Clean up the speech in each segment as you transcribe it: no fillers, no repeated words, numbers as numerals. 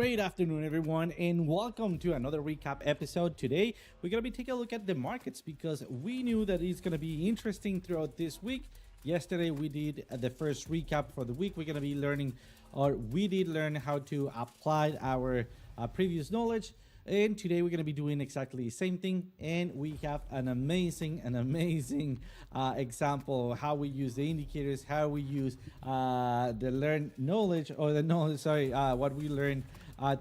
Great afternoon, everyone, and welcome to another recap episode. Today, we're going to be taking a look at the markets because we knew that it's going to be interesting throughout this week. Yesterday, we did the first recap for the week. We're going to be learning, or we did learn how to apply our previous knowledge. And today we're going to be doing exactly the same thing, and we have an amazing example of how we use the indicators, how we use the learned knowledge, or the knowledge, sorry, what we learned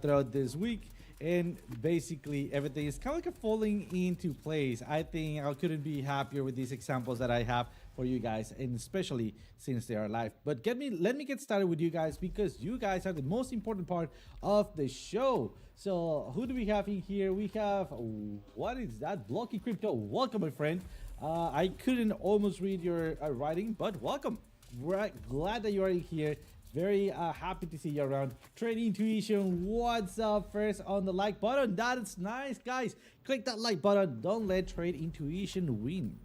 throughout this week. And basically everything is kind of like falling into place. I think I couldn't be happier with these examples that I have for you guys, and especially since they are live. But let me get started with you guys, because you guys are the most important part of the show. So who do we have in here? We have, what is that? Blocky Crypto. Welcome, my friend. I couldn't almost read your writing, but welcome. We're glad that you are in here. Very happy to see you around. Trade Intuition, what's up? First on the like button. That is nice, guys. Click that like button. Don't let Trade Intuition win.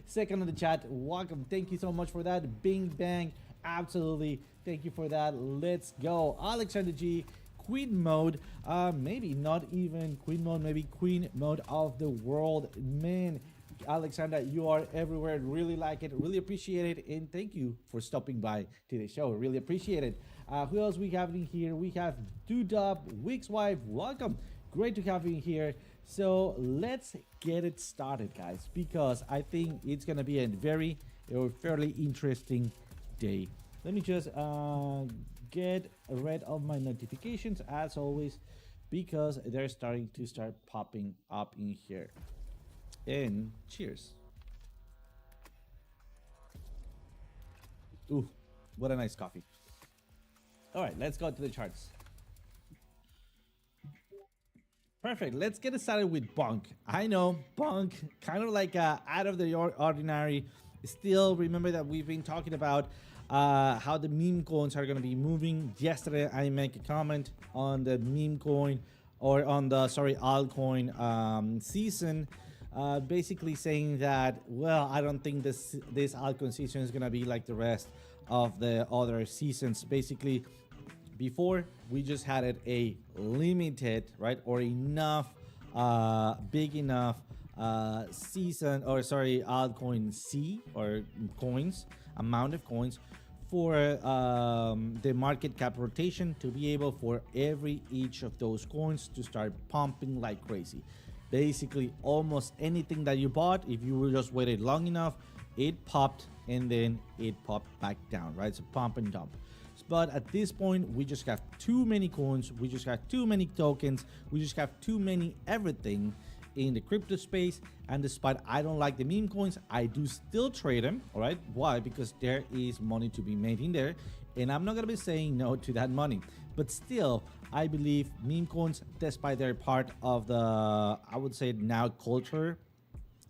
Second on the chat, welcome. Thank you so much for that. Bing bang, absolutely. Thank you for that. Let's go. Alexander G, Queen mode. Maybe not even Queen mode, maybe Queen mode of the world. Man, Alexander, you are everywhere. Really like it, really appreciate it, and thank you for stopping by to the show. Really appreciate it. Who else we have in here? We have Dudub, Week's wife. Welcome, great to have you here. So let's get it started, guys, because I think it's gonna be a fairly interesting day. Let me just get rid of my notifications as always, because they're starting to popping up in here. And cheers. Ooh, what a nice coffee. All right, let's go to the charts. Perfect. Let's get started with Bunk. I know Bunk, kind of like out of the ordinary. Still, remember that we've been talking about how the meme coins are going to be moving. Yesterday, I make a comment on the meme coin, or on the altcoin season. Basically saying that, well, I don't think this altcoin season is gonna be like the rest of the other seasons. Basically, before we just had it a limited, right, or enough big enough season, or sorry, altcoin C, or coins, amount of coins for the market cap rotation to be able for each of those coins to start pumping like crazy. Basically, almost anything that you bought, if you were just waited long enough, it popped, and then it popped back down, right? So pump and dump. But at this point, we just have too many coins, we just have too many tokens, we just have too many everything in the crypto space. And despite I don't like the meme coins, I do still trade them. All right, why? Because there is money to be made in there, and I'm not gonna be saying no to that money. But still, I believe meme coins, despite they're part of the, I would say now, culture,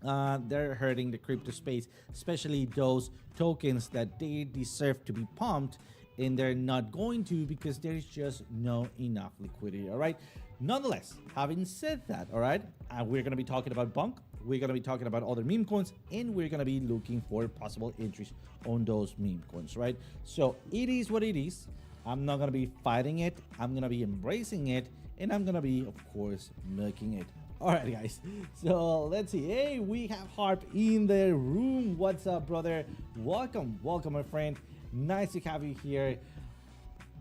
they're hurting the crypto space, especially those tokens that they deserve to be pumped, and they're not going to, because there's just no enough liquidity. All right, nonetheless, having said that, all right, we're going to be talking about Bunk, we're going to be talking about other meme coins, and we're going to be looking for possible entries on those meme coins, right? So it is what it is. I'm not going to be fighting it, I'm going to be embracing it, and I'm going to be, of course, milking it. All right, guys, so let's see. Hey, we have Harp in the room. What's up, brother? Welcome, my friend. Nice to have you here.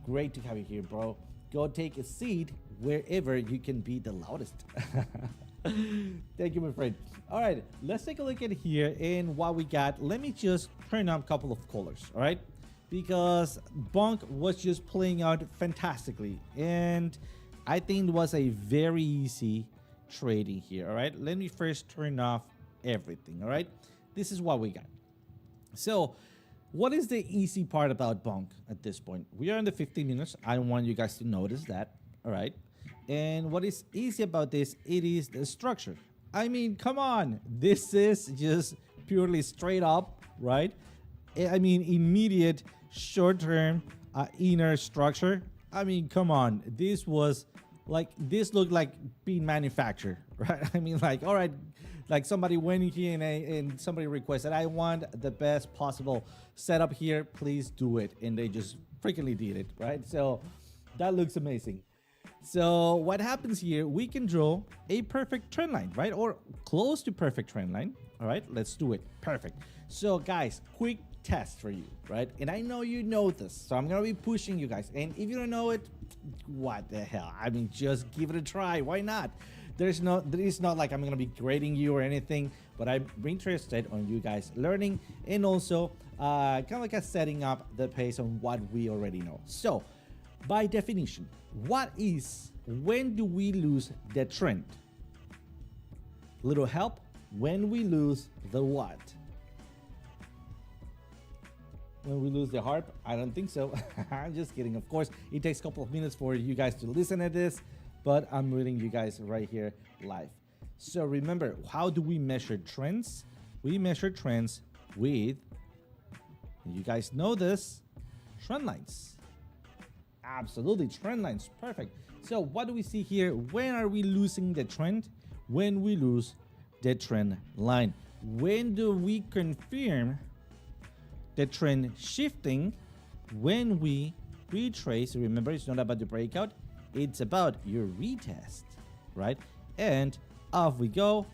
Great to have you here, bro. Go take a seat wherever you can be the loudest. Thank you, my friend. All right, let's take a look at here and what we got. Let me just turn on a couple of colors, all right? Because Bunk was just playing out fantastically, and I think it was a very easy trading here. All right, let me first turn off everything. All right, this is what we got. So what is the easy part about Bunk at this point? We are in the 15 minutes. I don't want you guys to notice that. All right, and what is easy about this, it is the structure. I mean, come on, this is just purely straight up, right? I mean, immediate short-term inner structure. I mean, come on, this was like, this looked like being manufactured, right? I mean, like, all right, like somebody went in here and somebody requested, I want the best possible setup here, please do it, and they just freaking did it, right? So that looks amazing. So what happens here, we can draw a perfect trend line, right? Or close to perfect trend line. All right, let's do it. Perfect. So guys, quick test for you, right? And I know you know this, so I'm gonna be pushing you guys. And if you don't know it, what the hell? I mean, just give it a try. Why not? There is not like I'm gonna be grading you or anything, but I'm interested on you guys learning and also kind of like a setting up the pace on what we already know. So by definition, when do we lose the trend? Little help. When we lose the what? When we lose the harp? I don't think so. I'm just kidding. Of course, it takes a couple of minutes for you guys to listen to this, but I'm reading you guys right here live. So remember, how do we measure trends? We measure trends with, you guys know this, trend lines. Absolutely, trend lines. Perfect. So what do we see here? When are we losing the trend? When we lose the trend line. When do we confirm the trend shifting? When we retrace. Remember, it's not about the breakout, it's about your retest, right? And off we go,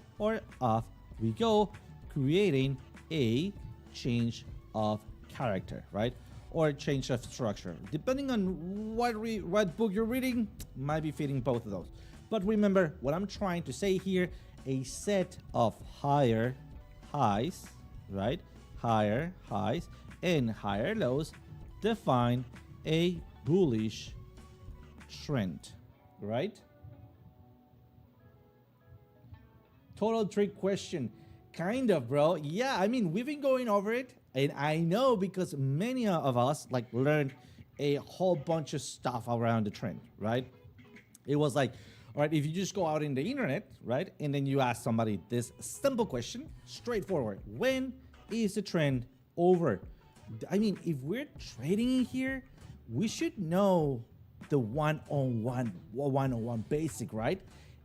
creating a change of character, right? Or change of structure, depending on what book you're reading, might be fitting both of those. But remember what I'm trying to say here, a set of higher highs, right? Higher highs and higher lows define a bullish trend, right? Total trick question. Kind of, bro. Yeah, I mean, we've been going over it, and I know because many of us like learned a whole bunch of stuff around the trend, right? It was like, all right, if you just go out in the internet, right, and then you ask somebody this simple question, straightforward, when is the trend over? I mean, if we're trading in here, we should know the one-on-one basic, right?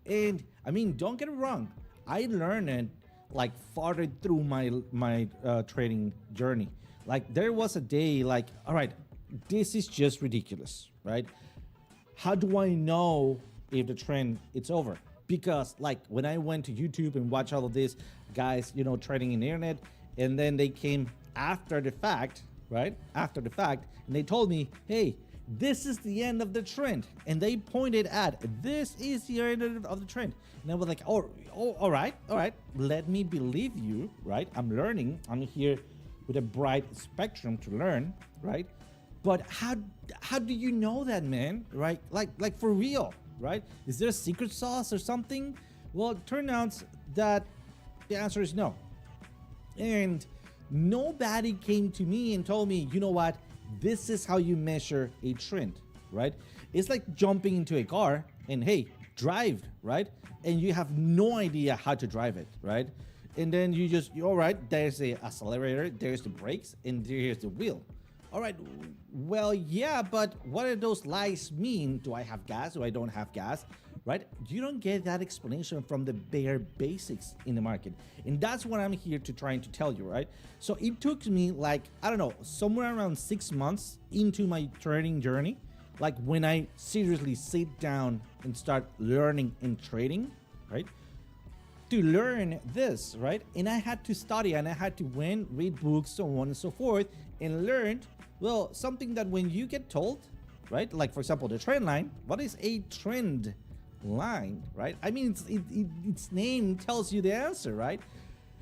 And I mean, don't get it wrong, I learned it like farther through my trading journey. Like there was a day like, all right, this is just ridiculous, right? How do I know if the trend it's over? Because like when I went to YouTube and watch all of these guys, you know, trading in the internet, and then they came after the fact, right? After the fact, and they told me, hey, this is the end of the trend. And they pointed at, this is the end of the trend. And I was like, oh, all right. Let me believe you, right? I'm learning. I'm here with a bright spectrum to learn, right? But how do you know that, man? Right? Like for real, right? Is there a secret sauce or something? Well, it turns out that the answer is no. And nobody came to me and told me, you know what? This is how you measure a trend, right? It's like jumping into a car and hey, drive, right? And you have no idea how to drive it, right? And then you're all right, there's the accelerator, there's the brakes, and here's the wheel. All right, well, yeah, but what do those lights mean? Do I have gas? Do I don't have gas? Right? You don't get that explanation from the bare basics in the market. And that's what I'm here to trying to tell you, right? So it took me like, I don't know, somewhere around 6 months into my trading journey, like when I seriously sit down and start learning and trading, right? To learn this, right? And I had to study and I had to read books, so on and so forth, and learned, well, something that when you get told, right? Like for example, the trend line, what is a trend line, right? I mean, its name tells you the answer, right?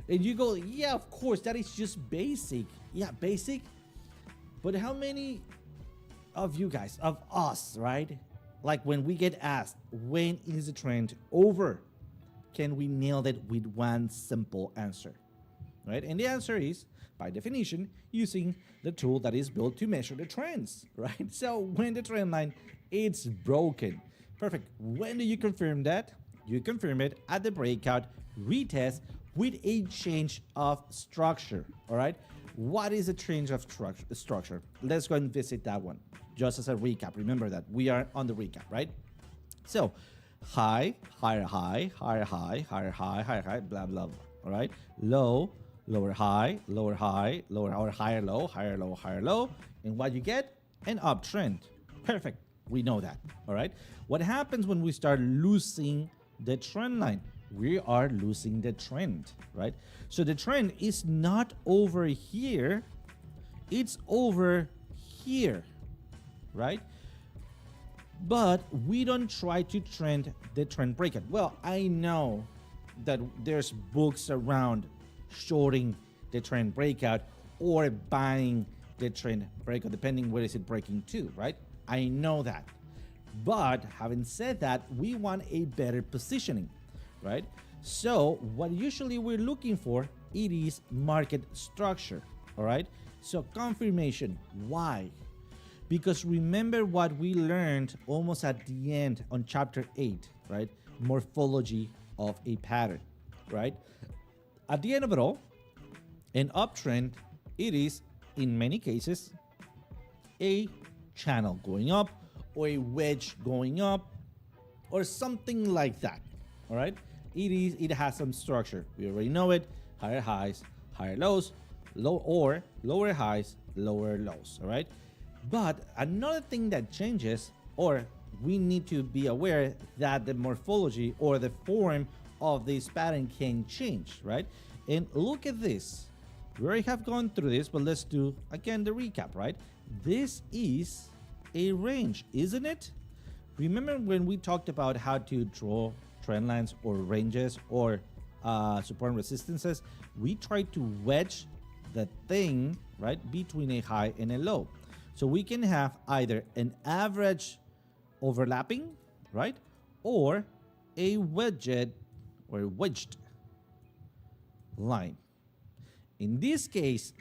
And you go, yeah, of course, that is just basic. Yeah, basic. But how many of you guys, of us, right? Like when we get asked, when is the trend over? Can we nail it with one simple answer, right? And the answer is, by definition, using the tool that is built to measure the trends, right? So when the trend line, it's broken. Perfect. When do you confirm that? You confirm it at the breakout retest with a change of structure, all right? What is a change of structure? Let's go and visit that one, just as a recap. Remember that we are on the recap, right? So high, higher high, higher high, higher high, higher high, blah, blah, blah, all right? Low, lower high, lower high, lower or higher low, higher low, higher low. And what you get? An uptrend. Perfect. We know that, all right? What happens when we start losing the trend line? We are losing the trend, right? So the trend is not over here, it's over here, right? But we don't try to trend the trend breakout. Well, I know that there's books around shorting the trend breakout or buying the trend breakout, depending where is it breaking to, right? I know that. But having said that, we want a better positioning, right? So what usually we're looking for, it is market structure, all right? So confirmation. Why? Because remember what we learned almost at the end on chapter 8, right? Morphology of a pattern, right? At the end of it all, an uptrend, it is in many cases a channel going up or a wedge going up or something like that, all right? It has some structure. We already know it. Higher highs, higher lows, lower highs, lower lows, all right? But another thing that changes, or we need to be aware that the morphology or the form of this pattern can change, right? And look at this. We already have gone through this, but let's do again the recap, right? This is a range, isn't it? Remember when we talked about how to draw trend lines or ranges or support and resistances? We tried to wedge the thing, right, between a high and a low. So we can have either an average overlapping, right, or a wedged line. In this case,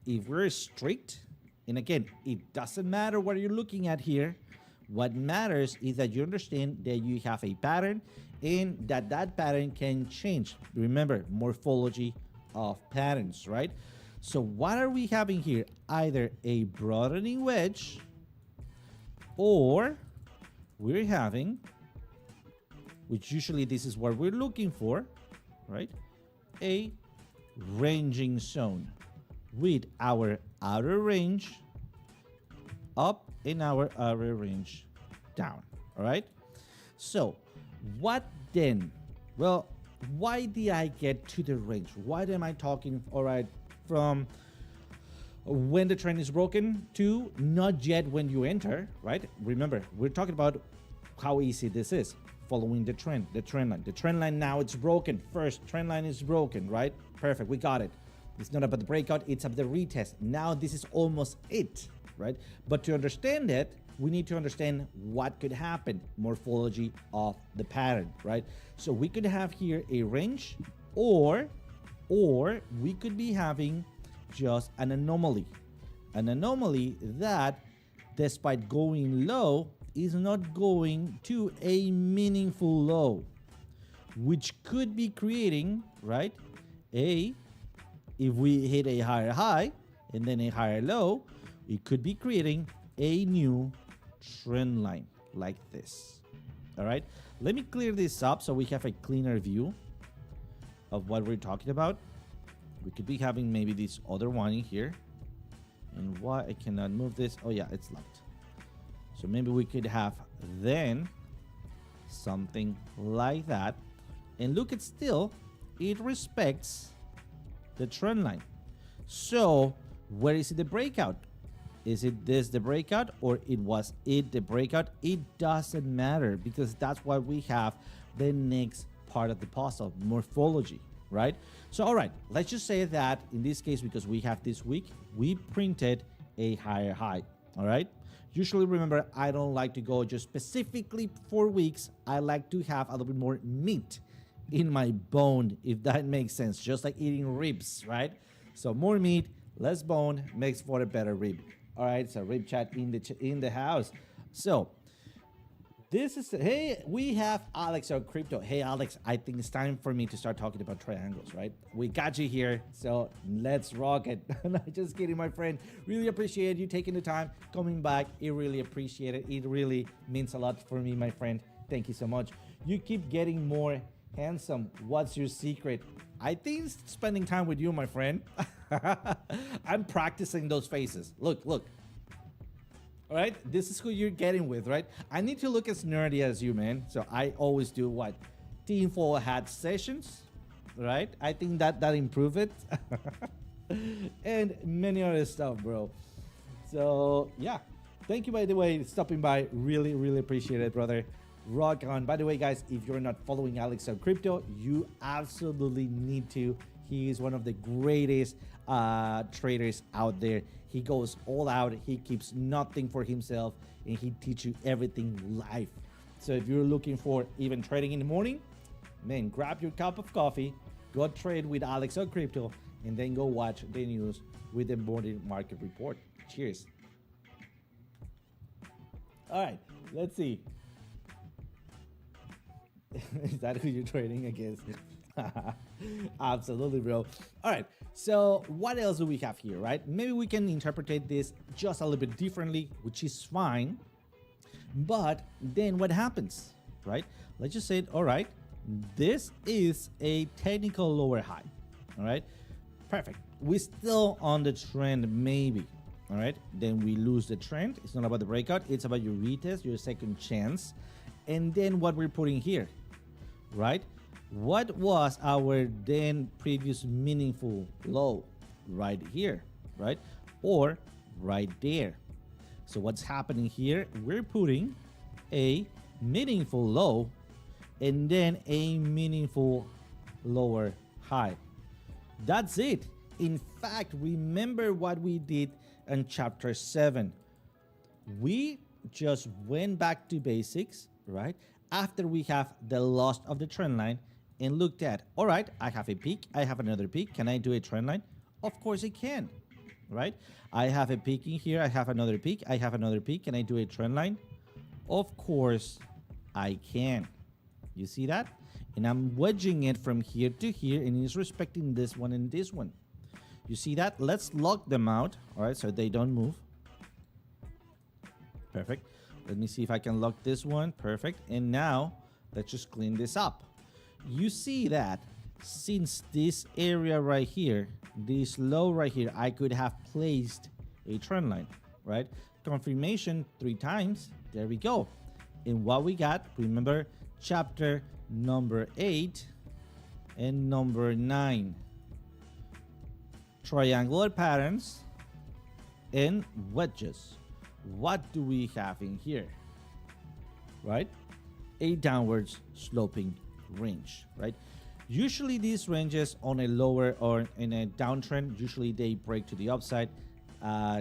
if we're strict, and again, it doesn't matter what you're looking at here, what matters is that you understand that you have a pattern and that pattern can change. Remember, morphology of patterns, right? So what are we having here? Either a broadening wedge or we're having, which usually this is what we're looking for, right? A ranging zone with our outer range up and our outer range down, all right? So what then? Well, why did I get to the range? Why am I talking, all right, from when the trend is broken to not yet when you enter, right? Remember, we're talking about how easy this is. Following the trend line. The trend line now it's broken. First, trend line is broken, right? Perfect, we got it. It's not about the breakout, it's about the retest. Now this is almost it, right? But to understand it, we need to understand what could happen, morphology of the pattern, right? So we could have here a range or we could be having just an anomaly that despite going low is not going to a meaningful low, which could be creating, right, if we hit a higher high and then a higher low, it could be creating a new trend line like this. All right, let me clear this up so we have a cleaner view of what we're talking about. We could be having maybe this other one in here. And why I cannot move this? Oh yeah, it's locked. So maybe we could have then something like that. And look, it's still, it respects the trend line. So where is it the breakout? Is it this the breakout or it was it the breakout? It doesn't matter because that's why we have the next part of the puzzle, morphology, right? So, all right, let's just say that in this case, because we have this week, we printed a higher high, all right? Usually, remember, I don't like to go just specifically for weeks. I like to have a little bit more meat in my bone, if that makes sense, just like eating ribs, right? So more meat, less bone makes for a better rib. All right, so rib chat in the house. So this is, hey, we have Alex of Crypto. Hey, Alex, I think it's time for me to start talking about triangles, right? We got you here, so let's rock it. No, just kidding, my friend. Really appreciate you taking the time, coming back. I really appreciate it. It really means a lot for me, my friend. Thank you so much. You keep getting more handsome. What's your secret? I think it's spending time with you, my friend. I'm practicing those faces. Look, look. All right, this is who you're getting with, right? I need to look as nerdy as you, man. So I always do what? Tinfoil hat sessions, right? I think that improve it. And many other stuff, bro. So yeah, thank you, by the way, stopping by. Really, really appreciate it, brother. Rock on. By the way, guys, if you're not following Alex on crypto, you absolutely need to. He is one of the greatest traders out there. He goes all out. He keeps nothing for himself, and he teaches you everything live. So if you're looking for even trading in the morning, man, grab your cup of coffee, go trade with Alex on crypto, and then go watch the news with the morning market report. Cheers. All right, let's see. Is that who you're trading against? Absolutely, bro. All right, so what else do we have here, right? Maybe we can interpret this just a little bit differently, which is fine. But then what happens, right? Let's just say, all right, this is a technical lower high. All right, perfect. We're still on the trend, maybe. All right, then we lose the trend. It's not about the breakout, it's about your retest, your second chance. And then what we're putting here, right? What was our then previous meaningful low? Right here, right? Or right there. So what's happening here? We're putting a meaningful low and then a meaningful lower high. That's it. In fact, remember what we did in chapter 7. We just went back to basics, right? After we have the loss of the trend line and looked at, all right, I have a peak, I have another peak. Can I do a trend line? Of course I can, right? I have a peak in here, I have another peak, I have another peak. Can I do a trend line? Of course I can. You see that? And I'm wedging it from here to here, and it's respecting this one and this one. You see that? Let's lock them out, all right, so they don't move. Perfect. Let me see if I can lock this one. Perfect. And now let's just clean this up. You see that since this area right here, this low right here, I could have placed a trend line, right? Confirmation 3 times. There we go. And what we got, remember chapter number 8 and number 9. Triangular patterns and wedges. What do we have in here, right? A downwards sloping range, right? Usually these ranges on a lower or in a downtrend, usually they break to the upside,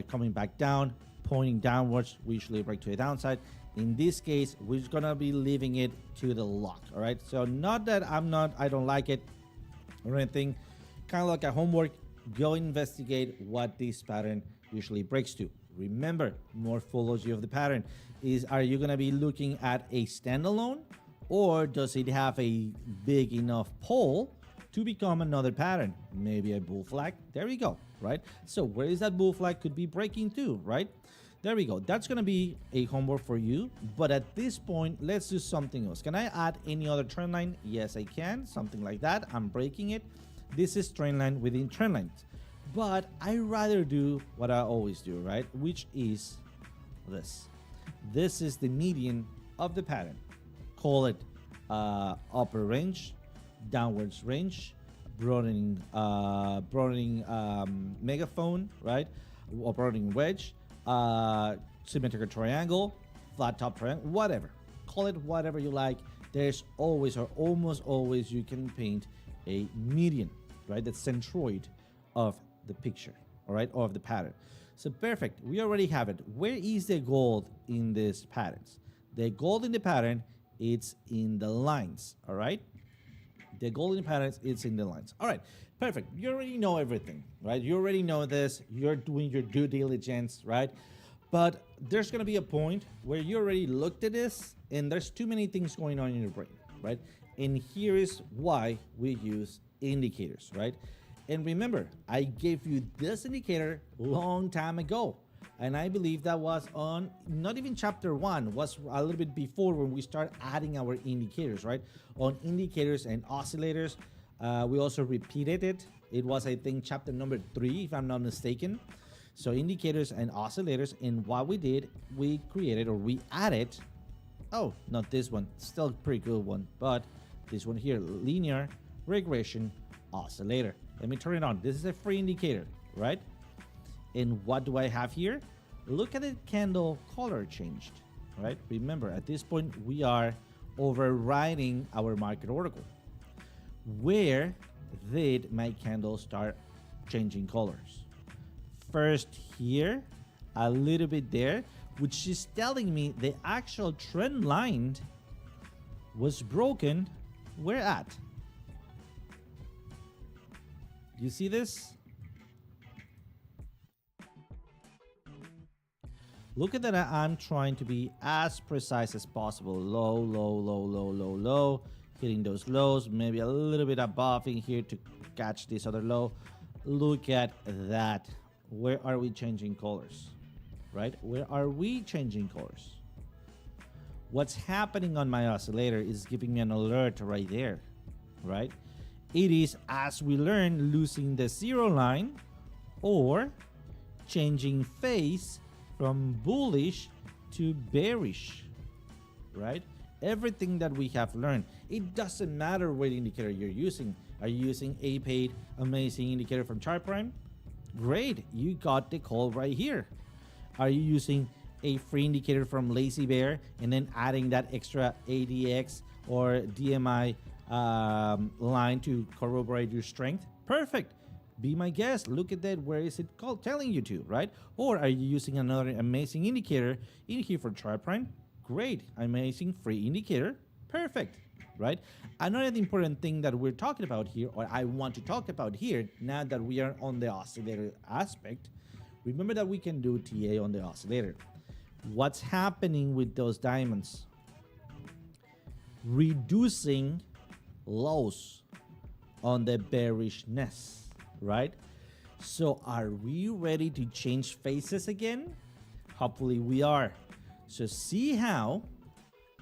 coming back down, pointing downwards. We usually break to the downside. In this case, we're gonna be leaving it to the lock. All right, so not that I don't like it or anything, kind of like a homework. Go investigate what this pattern usually breaks to. Remember, morphology of the pattern is, are you gonna be looking at a standalone, or does it have a big enough pole to become another pattern? Maybe a bull flag. There we go, right? So where is that bull flag could be breaking to, right? There we go. That's gonna be a homework for you. But at this point, let's do something else. Can I add any other trend line? Yes, I can. Something like that. I'm breaking it. This is trend line within trend lines. But I rather do what I always do, right? Which is this. This is the median of the pattern. Call it upper range, downwards range, broadening megaphone, right? Or broadening wedge, symmetrical triangle, flat top triangle, whatever. Call it whatever you like. There's always, or almost always, you can paint a median, right? The centroid of the picture, all right, or of the pattern. So perfect. We already have it. Where is the gold in these patterns? The gold in the pattern, it's in the lines, all right? The golden patterns, it's in the lines. All right, perfect. You already know everything, right? You already know this. You're doing your due diligence, right? But there's gonna be a point where you already looked at this and there's too many things going on in your brain, right? And here is why we use indicators, right? And remember, I gave you this indicator long time ago. And I believe that was on, not even chapter 1, was a little bit before when we start adding our indicators, right? On indicators and oscillators, we also repeated it. It was, I think, chapter number 3, if I'm not mistaken. So indicators and oscillators, and what we did, we created or we added, oh, not this one, still a pretty good one, but this one here, linear regression oscillator. Let me turn it on. This is a free indicator, right? And what do I have here? Look at the candle color changed, right? Remember, at this point, we are overriding our market oracle. Where did my candle start changing colors? First here, a little bit there, which is telling me the actual trend line was broken. Where at? You see this? Look at that. I'm trying to be as precise as possible. Low, low, low, low, low, low. Hitting those lows, maybe a little bit above in here to catch this other low. Look at that. Where are we changing colors? Right? Where are we changing colors? What's happening on my oscillator is giving me an alert right there, right? It is, as we learn, losing the zero line or changing phase from bullish to bearish, right? Everything that we have learned, it doesn't matter what indicator you're using. Are you using a paid amazing indicator from Chart Prime? Great, you got the call right here. Are you using a free indicator from Lazy Bear and then adding that extra ADX or DMI line to corroborate your strength? Perfect. Be my guest. Look at that. Where is it called telling you to, right? Or are you using another amazing indicator in here for Chart Prime? Great, amazing free indicator. Perfect, right? Another important thing that we're talking about here, or I want to talk about here, now that we are on the oscillator aspect, remember that we can do TA on the oscillator. What's happening with those diamonds? Reducing lows on the bearishness, right? So are we ready to change phases again? Hopefully we are. So see how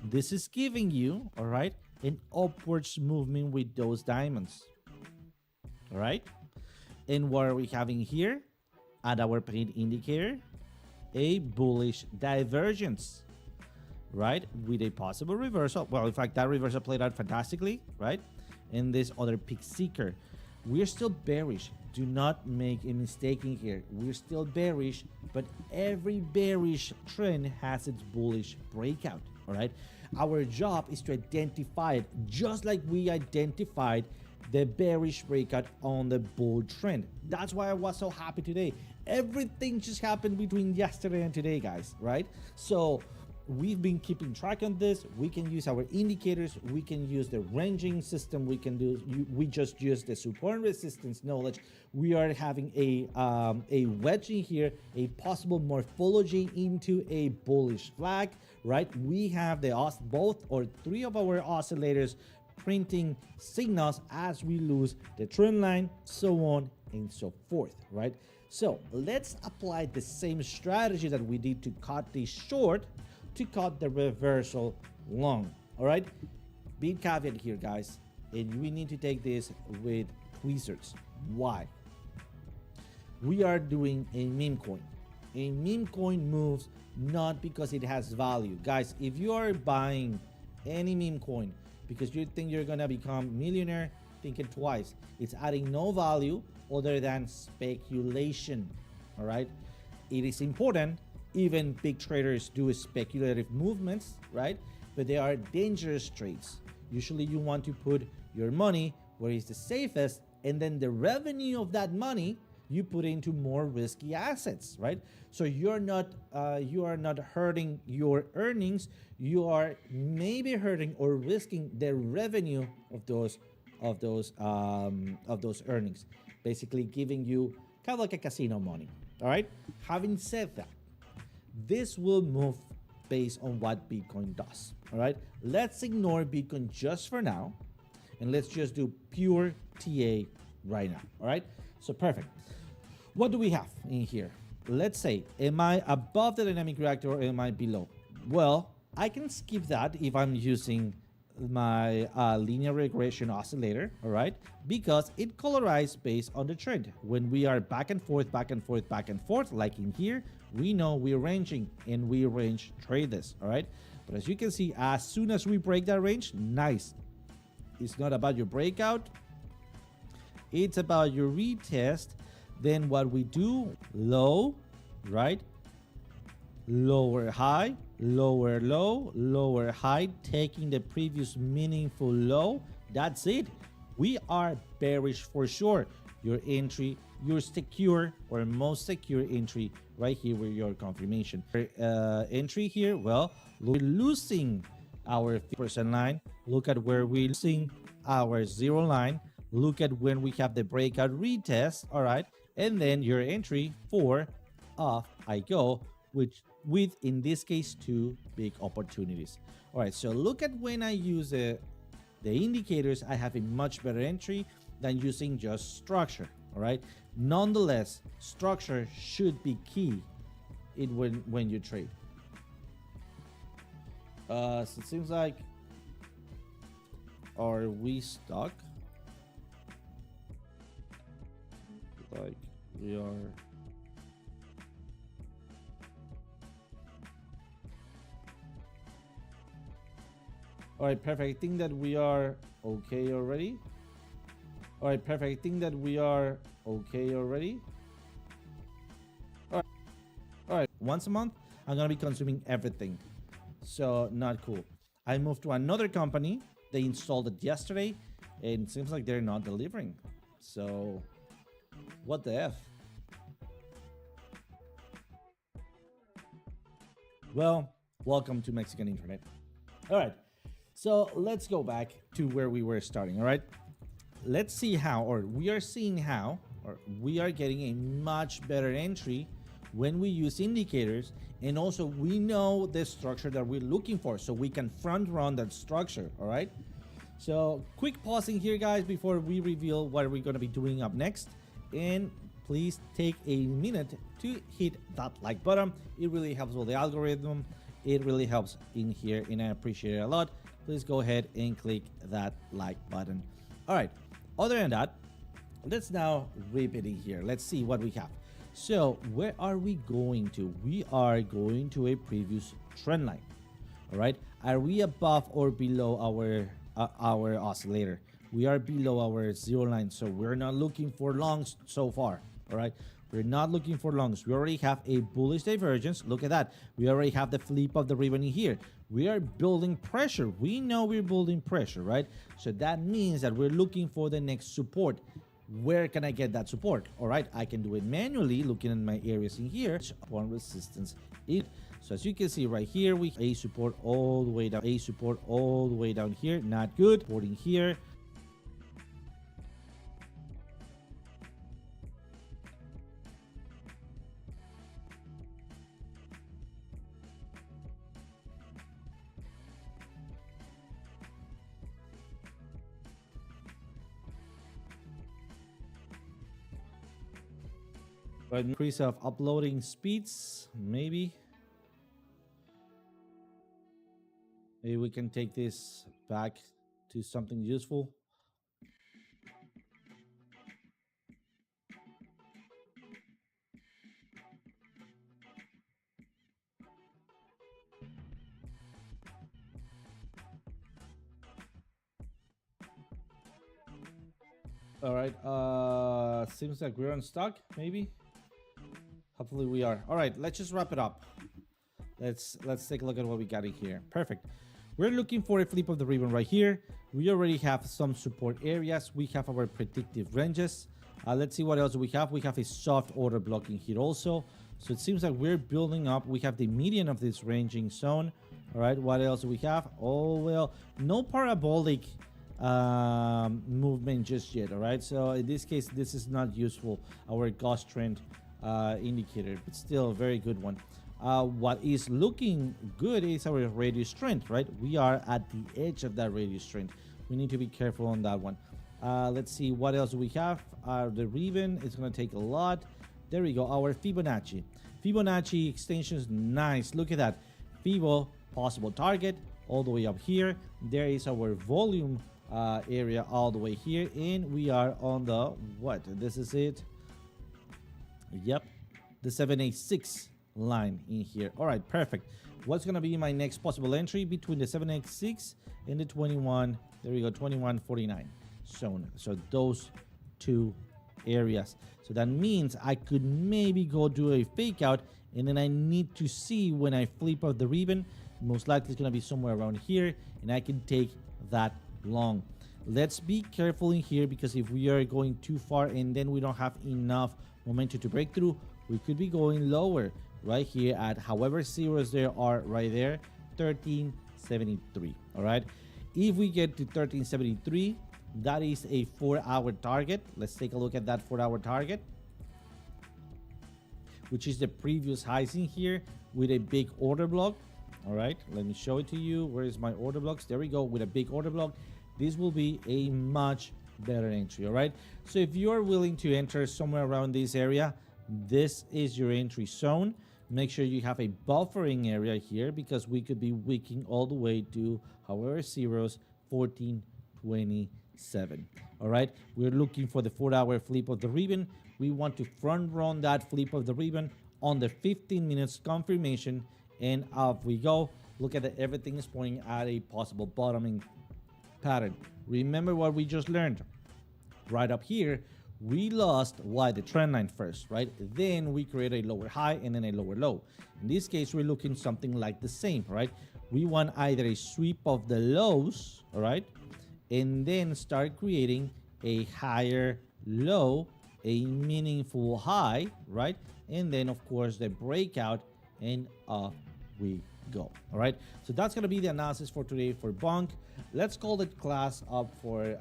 this is giving you, all right, an upwards movement with those diamonds, all right? And what are we having here at our paid indicator? A bullish divergence, right? With a possible reversal. Well, in fact, that reversal played out fantastically, right? And this other peak seeker. We're still bearish. Do not make a mistake in here. We're still bearish, but every bearish trend has its bullish breakout, all right? Our job is to identify it, just like we identified the bearish breakout on the bull trend. That's why I was so happy today. Everything just happened between yesterday and today, guys, right? So we've been keeping track on this. We can use our indicators. We can use the ranging system. We can do. We just use the support and resistance knowledge. We are having a wedge in here, a possible morphology into a bullish flag, right? We have the both or three of our oscillators printing signals as we lose the trend line, so on and so forth, right? So let's apply the same strategy that we did to cut this short to cut the reversal long, all right? Big caveat here, guys, and we need to take this with tweezers. Why? We are doing a meme coin. A meme coin moves not because it has value. Guys, if you are buying any meme coin because you think you're gonna become millionaire, think it twice. It's adding no value other than speculation, all right? It is important. Even big traders do speculative movements, right? But they are dangerous trades. Usually you want to put your money where it's the safest, and then the revenue of that money you put into more risky assets, right? So you are not hurting your earnings. You are maybe hurting or risking the revenue of those earnings, basically giving you kind of like a casino money. All right. Having said that, this will move based on what Bitcoin does. All right. Let's ignore Bitcoin just for now, and let's just do pure TA right now. All right. So perfect. What do we have in here? Let's say, am I above the dynamic reactor or am I below? Well, I can skip that if I'm using my linear regression oscillator, all right, because it colorized based on the trend. When we are back and forth, back and forth, back and forth, like in here, we know we're ranging and we range trade this, all right. But as you can see, as soon as we break that range, nice. It's not about your breakout, it's about your retest. Then what we do, low, right, lower high, lower low, lower high, taking the previous meaningful low. That's it. We are bearish for sure. Your entry, your secure or most secure entry right here with your confirmation. Entry here, well, we're losing our 50% line. Look at where we're losing our 0 line. Look at when we have the breakout retest, all right, and then your entry for off I go, which with in this case 2 big opportunities. All right, so look at when I use the indicators, I have a much better entry than using just structure. All right, nonetheless, structure should be key in when you trade. So it seems like, are we stuck? Like we are. All right, perfect. I think that we are okay already. All right, perfect. I think that we are okay already. All right. All right. Once a month, I'm gonna be consuming everything. So not cool. I moved to another company. They installed it yesterday, and it seems like they're not delivering. So, what the F? Well, welcome to Mexican internet. All right. So let's go back to where we were starting. All right. Let's see how, or we are seeing how, or we are getting a much better entry when we use indicators, and also we know the structure that we're looking for, so we can front run that structure. All right. So quick pausing here, guys, before we reveal what we're going to be doing up next, and please take a minute to hit that like button. It really helps with the algorithm. It really helps in here, and I appreciate it a lot. Please go ahead and click that like button. All right. Other than that, let's now repeat it here. Let's see what we have. So where are we going to? We are going to a previous trend line. All right. Are we above or below our oscillator? We are below our 0 line, so we're not looking for longs so far. All right. We're not looking for longs. We already have a bullish divergence. Look at that. We already have the flip of the ribbon in here. We are building pressure. We know we're building pressure, right? So that means that we're looking for the next support. Where can I get that support? All right, I can do it manually, looking at my areas in here. Upon resistance, so as you can see right here, we have a support all the way down, a support all the way down here. Not good. Supporting here. But increase of uploading speeds, maybe we can take this back to something useful. All right, seems like we're unstuck, maybe. Hopefully we are. All right, let's just wrap it up. Let's take a look at what we got in here. Perfect. We're looking for a flip of the ribbon right here. We already have some support areas. We have our predictive ranges. Let's see what else we have. We have a soft order blocking here also. So it seems like we're building up. We have the median of this ranging zone. All right, what else do we have? Oh, well, no parabolic movement just yet. All right, so in this case, this is not useful. Our ghost trend indicator, but still a very good one. What is looking good is our radius trend, right? We are at the edge of that radius trend. We need to be careful on that one. Let's see what else we have. The ribbon is going to take a lot. There we go. Our Fibonacci extensions, nice. Look at that. Fibo, possible target, all the way up here. There is our volume area all the way here, and we are on the what? This is it. Yep, the 786 line in here. All right, perfect. What's gonna be my next possible entry between the 786 and the 21? There we go, 2149 zone. So those two areas. So that means I could maybe go do a fake out, and then I need to see when I flip out the ribbon. Most likely it's gonna be somewhere around here, and I can take that long. Let's be careful in here, because if we are going too far and then we don't have enough momentum to break through, we could be going lower right here at however zeros there are right there, 1373. All right, if we get to 1373, that is a 4-hour target. Let's take a look at that 4-hour target, which is the previous highs in here with a big order block. All right, let me show it to you. Where is my order blocks? There we go, with a big order block. This will be a much better entry. All right, so if you are willing to enter somewhere around this area, this is your entry zone. Make sure you have a buffering area here, because we could be wicking all the way to however zeros, 1427. All right, we're looking for the 4-hour flip of the ribbon. We want to front run that flip of the ribbon on the 15 minutes confirmation, and off we go. Look at that, everything is pointing at a possible bottoming pattern. Remember what we just learned right up here. We lost the trend line first, right? Then we create a lower high and then a lower low. In this case, we're looking something like the same, right? We want either a sweep of the lows, all right, and then start creating a higher low, a meaningful high, right? And then of course the breakout, and off we go. All right, so that's gonna be the analysis for today for Bonk. Let's call the class up for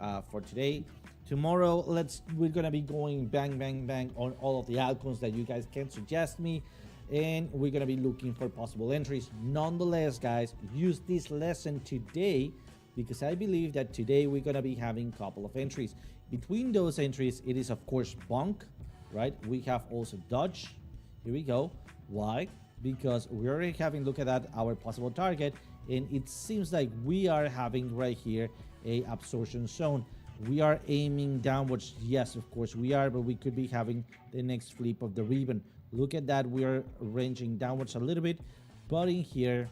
today. Tomorrow, we're gonna be going bang bang on all of the altcoins that you guys can suggest me, and we're gonna be looking for possible entries. Nonetheless, guys, use this lesson today, because I believe that today we're gonna be having a couple of entries. Between those entries, it is of course Bonk, right? We have also Dodge. Here we go. Why? Because we're already having look at that, our possible target, and it seems like we are having right here a absorption zone. We are aiming downwards. Yes, of course we are, but we could be having the next flip of the ribbon. Look at that, we are ranging downwards a little bit, but in here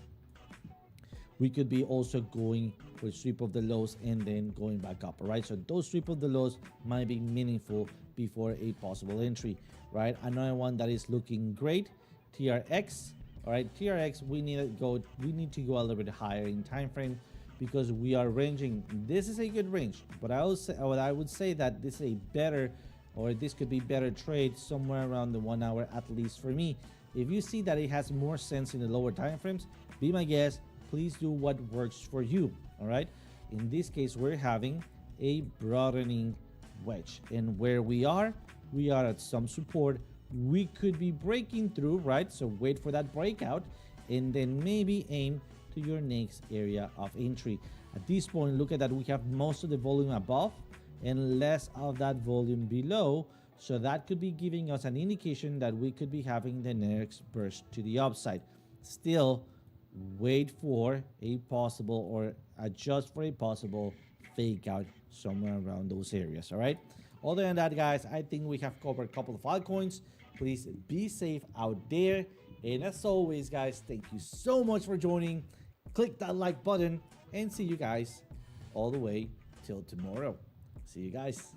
we could be also going for a sweep of the lows and then going back up. All right, so those sweep of the lows might be meaningful before a possible entry, right? Another one that is looking great, TRX. All right, TRX, we need to go a little bit higher in time frame, because we are ranging. This is a good range, but I would say that this is a better, or this could be better trade somewhere around the 1 hour, at least for me. If you see that it has more sense in the lower time frames, be my guest. Please do what works for you. All right, in this case we're having a broadening wedge, and where we are at some support. We could be breaking through, right? So wait for that breakout, and then maybe aim to your next area of entry. At this point, look at that, we have most of the volume above and less of that volume below, so that could be giving us an indication that we could be having the next burst to the upside. Still, wait for a possible, or adjust for a possible fake out somewhere around those areas. All right, other than that, guys, I think we have covered a couple of altcoins. Please be safe out there, and as always, guys, thank you so much for joining. Click that like button, and see you guys all the way till tomorrow. See you guys.